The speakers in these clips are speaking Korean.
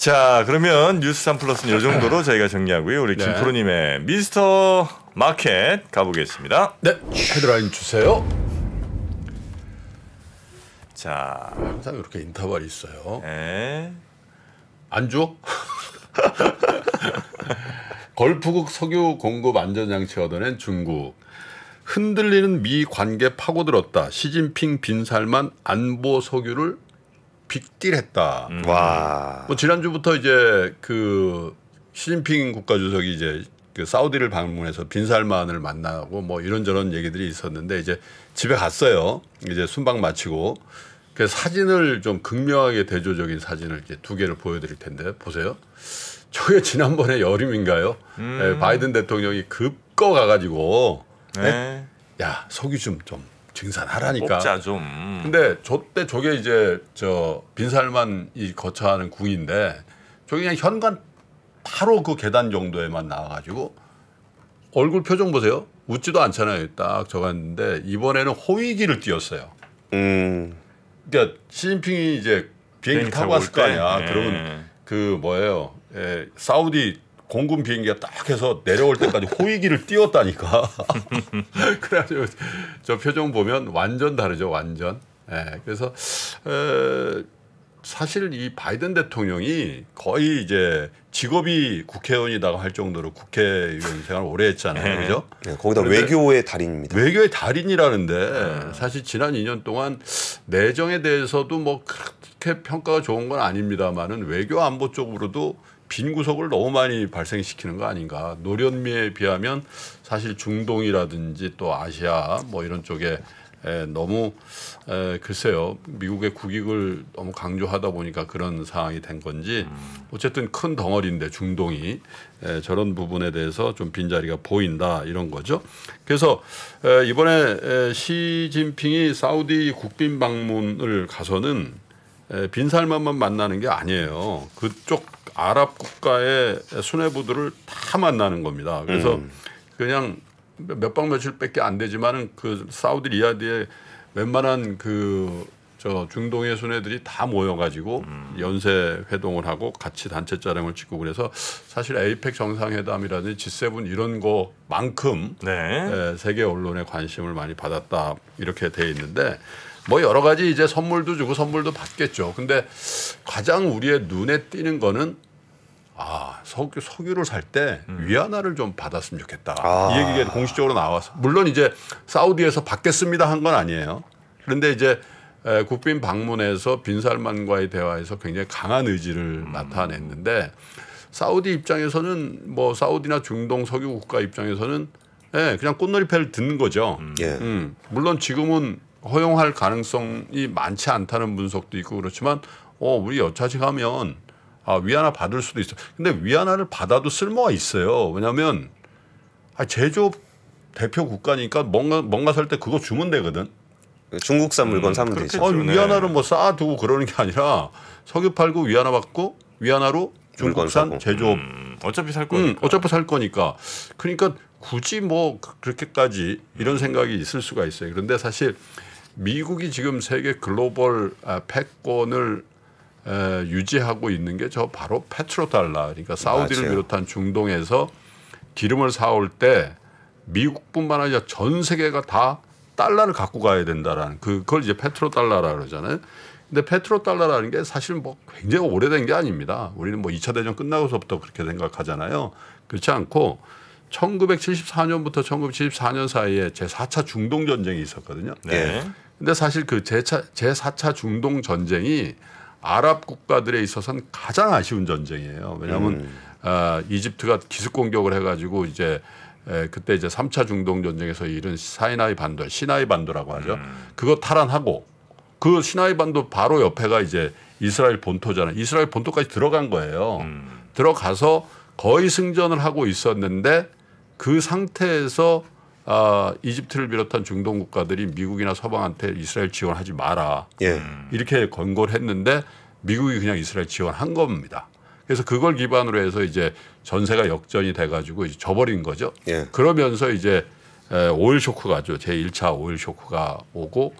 자, 그러면 뉴스 3 플러스는 이 정도로 저희가 정리하고요. 우리 김프로님의 미스터 마켓 가보겠습니다. 네, 헤드라인 주세요. 자, 항상 이렇게 인터벌이 있어요. 네. 안 줘? 걸프국 석유 공급 안전장치 얻어낸 중국. 흔들리는 미 관계 파고들었다. 시진핑 빈살만 안보 석유를 빅딜했다. 와. 뭐 지난주부터 이제 그 시진핑 국가주석이 이제 그 사우디를 방문해서 빈살만을 만나고 뭐 이런저런 얘기들이 있었는데 이제 집에 갔어요. 이제 순방 마치고. 그 사진을 좀 극명하게 대조적인 사진을 이제 2개를 보여드릴 텐데 보세요. 저게 지난번에 여름인가요? 네, 바이든 대통령이 급거 가가지고 네? 야 석유 좀 증산하라니까. 뽑자 좀. 근데 저때 저게 이제 저 빈살만이 거처하는 궁인데 저게 그냥 현관 바로 그 계단 정도에만 나와가지고 얼굴 표정 보세요. 웃지도 않잖아요. 딱 적었는데 이번에는 호위기를 띄웠어요. 그러니까 시진핑이 이제 비행기 타고 왔을 거 아니야. 그러면 그 뭐예요? 사우디 공군 비행기가 딱 해서 내려올 때까지 호위기를 띄웠다니까. 그래가지고 저 표정 보면 완전 다르죠. 완전. 그래서 사실 이 바이든 대통령이 거의 이제 직업이 국회의원이다가 할 정도로 국회의원 생활을 오래 했잖아요. 그죠? 네, 거기다 외교의 달인입니다. 외교의 달인이라는데 사실 지난 2년 동안 내정에 대해서도 뭐 그렇게 평가가 좋은 건 아닙니다만은 외교 안보 쪽으로도 빈 구석을 너무 많이 발생시키는 거 아닌가. 노련미에 비하면 사실 중동이라든지 또 아시아 뭐 이런 쪽에 너무 글쎄요. 미국의 국익을 너무 강조하다 보니까 그런 상황이 된 건지 어쨌든 큰 덩어리인데 중동이 저런 부분에 대해서 좀 빈자리가 보인다 이런 거죠. 그래서 이번에 시진핑이 사우디 국빈 방문을 가서는 빈살만만 만나는 게 아니에요. 그쪽 아랍 국가의 수뇌부들을 다 만나는 겁니다. 그래서 그냥 몇 박 며칠밖에 안 되지만은 그 사우디 리야드에 웬만한 그 저 중동의 수뇌들이 다 모여가지고 연쇄 회동을 하고 같이 단체 짜령을 찍고 그래서 사실 에이펙 정상회담이라든지 G7 이런 거만큼 세계 언론의 관심을 많이 받았다 이렇게 돼 있는데 뭐 여러 가지 이제 선물도 주고 선물도 받겠죠. 근데 가장 우리의 눈에 띄는 거는 석유를 살 때 위안화를 좀 받았으면 좋겠다. 이 얘기가 공식적으로 나와서 물론 이제 사우디에서 받겠습니다 한 건 아니에요. 그런데 이제 국빈 방문해서 빈살만과의 대화에서 굉장히 강한 의지를 나타냈는데 사우디 입장에서는 뭐 사우디나 중동 석유 국가 입장에서는 그냥 꽃놀이패를 듣는 거죠. 물론 지금은 허용할 가능성이 많지 않다는 분석도 있고 그렇지만 우리 여차지하면 위안화 받을 수도 있어. 근데 위안화를 받아도 쓸모가 있어요. 왜냐하면 제조업 대표 국가니까 뭔가 살 때 그거 주면 되거든. 중국산 물건 사면 되죠. 위안화를 뭐 쌓아두고 그러는 게 아니라 석유 팔고 위안화 받고 위안화로 중국산 제조업 어차피 살 거니까. 어차피 살 거니까. 그러니까 굳이 뭐 그렇게까지 이런 생각이 있을 수가 있어요. 그런데 사실 미국이 지금 세계 글로벌 패권을 유지하고 있는 게 저 바로 페트로달러. 그러니까 사우디를 비롯한 중동에서 기름을 사올 때 미국뿐만 아니라 전 세계가 다 달러를 갖고 가야 된다라는 그걸 이제 페트로달러라 그러잖아요. 근데 페트로달러라는 게 사실 뭐 굉장히 오래된 게 아닙니다. 우리는 뭐 2차 대전 끝나고서부터 그렇게 생각하잖아요. 그렇지 않고 1974년부터 1974년 사이에 제4차 중동 전쟁이 있었거든요. 근데 사실 그 제4차 중동 전쟁이 아랍 국가들에 있어서는 가장 아쉬운 전쟁이에요. 왜냐하면 이집트가 기습 공격을 해가지고 이제 그때 이제 3차 중동 전쟁에서 이른 시나이 반도라고 하죠. 그거 탈환하고 그 시나이 반도 바로 옆에가 이제 이스라엘 본토잖아요. 이스라엘 본토까지 들어간 거예요. 들어가서 거의 승전을 하고 있었는데 그 상태에서 이집트를 비롯한 중동 국가들이 미국이나 서방한테 이스라엘 지원하지 마라. 이렇게 권고를 했는데 미국이 그냥 이스라엘 지원한 겁니다. 그래서 그걸 기반으로 해서 이제 전세가 역전이 돼가지고 이제 져버린 거죠. 그러면서 이제 오일 쇼크가죠. 제1차 오일 쇼크가 오고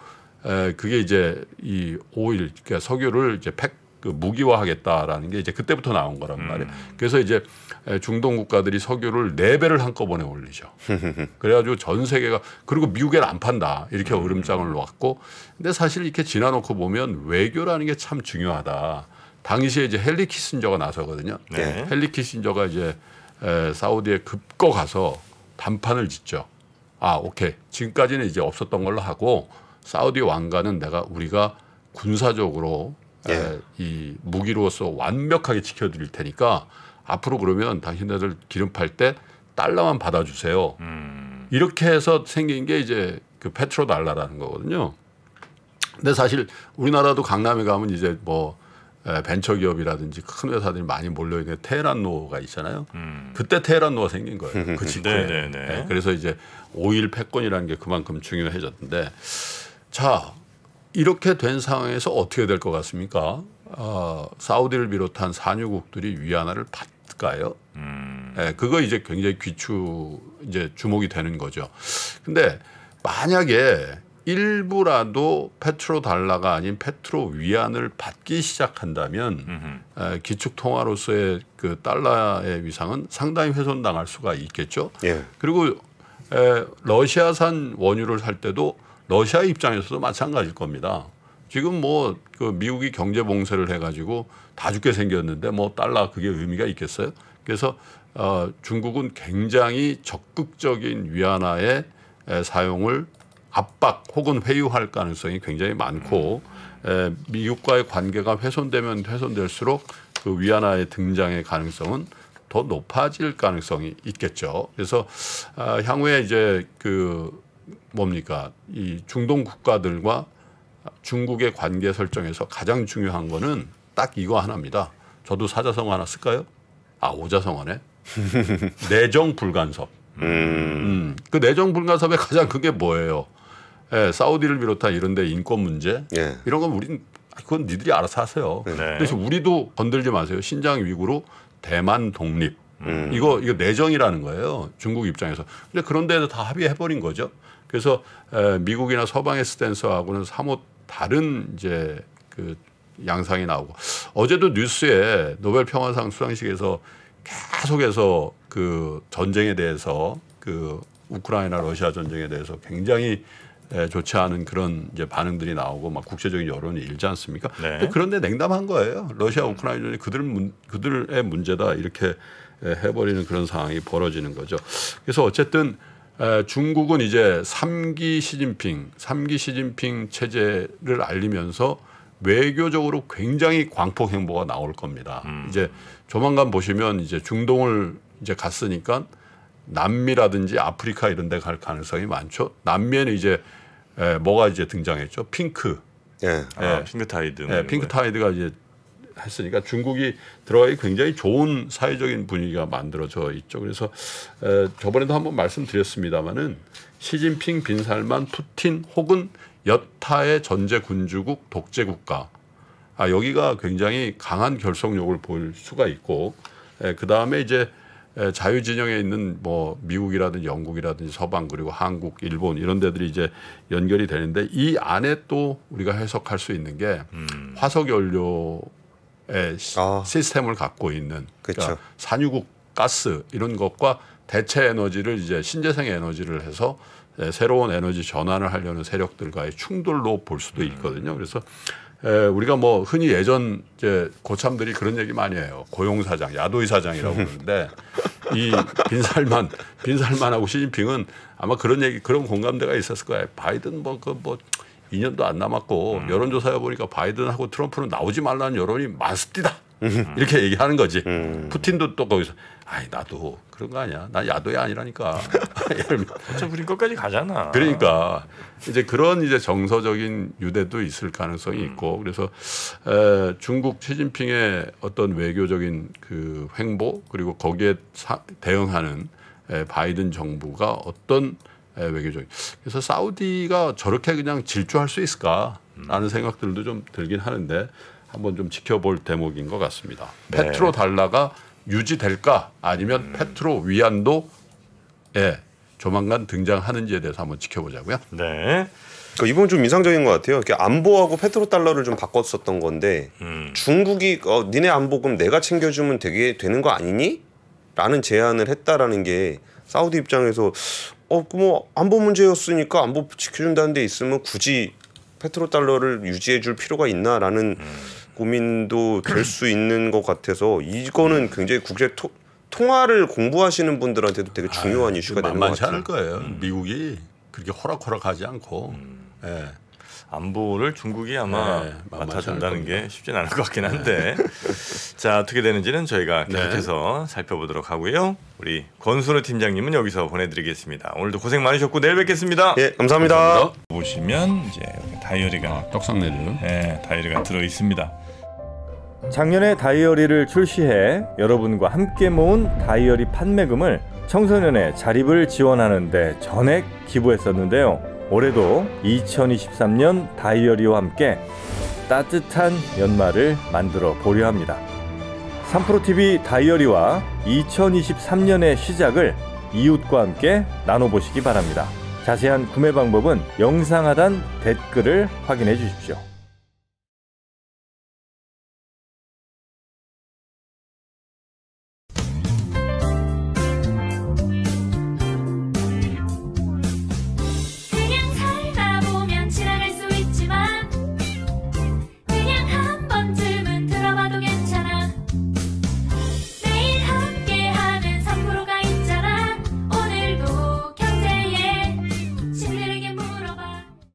그게 이제 이 오일, 그러니까 석유를 이제 그 무기화하겠다라는 게 이제 그때부터 나온 거란 말이에요. 그래서 이제 중동 국가들이 석유를 4배를 한꺼번에 올리죠. 그래가지고 전 세계가 그리고 미국에는 안 판다 이렇게 으름장을 놓았고, 근데 사실 이렇게 지나놓고 보면 외교라는 게 참 중요하다. 당시에 이제 헨리 키신저가 나서거든요. 네. 헨리 키신저가 이제 사우디에 급거 가서 단판을 짓죠. 아, 오케이. 지금까지는 이제 없었던 걸로 하고 사우디 왕가는 우리가 군사적으로 이 무기로서 완벽하게 지켜드릴 테니까 앞으로 그러면 당신네들 기름 팔 때 달러만 받아주세요. 이렇게 해서 생긴 게 이제 그 페트로 달러라는 거거든요. 근데 사실 우리나라도 강남에 가면 이제 뭐 벤처기업이라든지 큰 회사들이 많이 몰려있는 테헤란노가 있잖아요. 그때 테헤란노가 생긴 거예요. 그 직후에. 네, 그래서 이제 오일 패권이라는 게 그만큼 중요해졌는데, 자, 이렇게 된 상황에서 어떻게 될 것 같습니까? 사우디를 비롯한 산유국들이 위안화를 받을까요? 네, 그거 이제 굉장히 이제 주목이 되는 거죠. 근데 만약에 일부라도 페트로 달러가 아닌 페트로 위안을 받기 시작한다면 기축 통화로서의 그 달러의 위상은 상당히 훼손당할 수가 있겠죠. 예. 그리고 러시아산 원유를 살 때도 러시아 입장에서도 마찬가지일 겁니다. 지금 뭐 그 미국이 경제 봉쇄를 해가지고 다 죽게 생겼는데 뭐 달러 그게 의미가 있겠어요? 그래서 중국은 굉장히 적극적인 위안화의 사용을 압박 혹은 회유할 가능성이 굉장히 많고, 미국과의 관계가 훼손되면 훼손될수록 그 위안화의 등장의 가능성은 더 높아질 가능성이 있겠죠. 그래서 향후에 이제 그 뭡니까, 이 중동 국가들과 중국의 관계 설정에서 가장 중요한 거는 딱 이거 하나입니다. 저도 사자성어 하나 쓸까요? 오자성어네. 내정 불간섭. 그 내정 불간섭의 가장 그게 뭐예요? 사우디를 비롯한 이런 데 인권 문제 이런 건 우리는 그건 니들이 알아서 하세요. 그래서 우리도 건들지 마세요. 신장 위구르 대만 독립. 이거 내정이라는 거예요. 중국 입장에서. 근데 그런 데도 다 합의해버린 거죠. 그래서 미국이나 서방의 스탠스하고는 사뭇 다른 이제 그 양상이 나오고, 어제도 뉴스에 노벨 평화상 수상식에서 계속해서 그 전쟁에 대해서, 그 우크라이나 러시아 전쟁에 대해서 굉장히 좋지 않은 그런 이제 반응들이 나오고 막 국제적인 여론이 일지 않습니까? 네. 그런데 냉담한 거예요. 러시아 우크라이나 전쟁이 그들의 문제다 이렇게 해버리는 그런 상황이 벌어지는 거죠. 그래서 어쨌든 중국은 이제 3기 시진핑 체제를 알리면서 외교적으로 굉장히 광폭 행보가 나올 겁니다. 이제 조만간 보시면 이제 중동을 이제 갔으니까 남미라든지 아프리카 이런 데 갈 가능성이 많죠. 남미에는 이제 뭐가 이제 등장했죠? 핑크. 핑크 타이드. 핑크 타이드가 이제 했으니까 중국이 들어가기 굉장히 좋은 사회적인 분위기가 만들어져 있죠. 그래서 저번에도 한번 말씀드렸습니다마는 시진핑, 빈살만, 푸틴 혹은 여타의 전제 군주국 독재 국가, 여기가 굉장히 강한 결속력을 보일 수가 있고, 그 다음에 이제 자유 진영에 있는 뭐 미국이라든지 영국이라든지 서방 그리고 한국, 일본 이런 데들이 이제 연결이 되는데, 이 안에 또 우리가 해석할 수 있는 게 화석 연료의 시스템을 갖고 있는, 그러니까 산유국 가스 이런 것과 대체 에너지를 이제 신재생 에너지를 해서 새로운 에너지 전환을 하려는 세력들과의 충돌로 볼 수도 있거든요. 그래서 우리가 뭐 흔히 예전 이제 고참들이 그런 얘기 많이 해요. 고용사장, 야도의 사장이라고 그러는데 이 빈살만하고 시진핑은 아마 그런 공감대가 있었을 거예요. 바이든 뭐 2년도 안 남았고 여론조사해 보니까 바이든하고 트럼프는 나오지 말라는 여론이 많습니다. 이렇게 얘기하는 거지. 푸틴도 또 거기서 나도 그런 거 아니야. 난 야도이 아니라니까. 어차피 우린 끝까지 가잖아. 그러니까 이제 그런 이제 정서적인 유대도 있을 가능성이 있고, 그래서 중국 시진핑의 어떤 외교적인 그 횡보 그리고 거기에 대응하는 바이든 정부가 어떤 외교적인, 그래서 사우디가 저렇게 그냥 질주할 수 있을까라는 생각들도 좀 들긴 하는데 한번 좀 지켜볼 대목인 것 같습니다. 네. 페트로 달러가 유지될까 아니면 페트로 위안도 조만간 등장하는지에 대해서 한번 지켜보자고요. 네. 이번 좀 인상적인 것 같아요. 이렇게 안보하고 페트로달러를 좀 바꿨었던 건데 중국이 니네 안보 그럼 내가 챙겨주면 되는 거 아니니? 라는 제안을 했다라는 게 사우디 입장에서 뭐 안보 문제였으니까 안보 지켜준다는 데 있으면 굳이 페트로달러를 유지해줄 필요가 있나라는 고민도 될 수 있는 것 같아서 이거는 굉장히 국제 통화를 공부하시는 분들한테도 되게 중요한 이슈가 되는 것 만만치 같아요. 않을 거예요. 미국이 그렇게 호락호락하지 않고. 예. 안보를 중국이 아마 네, 맡아준다는 게 쉽진 않을 것 같긴 한데 자 어떻게 되는지는 저희가 계속해서 살펴보도록 하고요. 우리 권순우 팀장님은 여기서 보내드리겠습니다. 오늘도 고생 많으셨고 내일 뵙겠습니다. 예, 감사합니다. 보시면 이제 다이어리가 떡상내려. 네, 다이어리가 들어 있습니다. 작년에 다이어리를 출시해 여러분과 함께 모은 다이어리 판매금을 청소년의 자립을 지원하는 데 전액 기부했었는데요. 올해도 2023년 다이어리와 함께 따뜻한 연말을 만들어 보려 합니다. 3프로TV 다이어리와 2023년의 시작을 이웃과 함께 나눠보시기 바랍니다. 자세한 구매 방법은 영상 하단 댓글을 확인해 주십시오.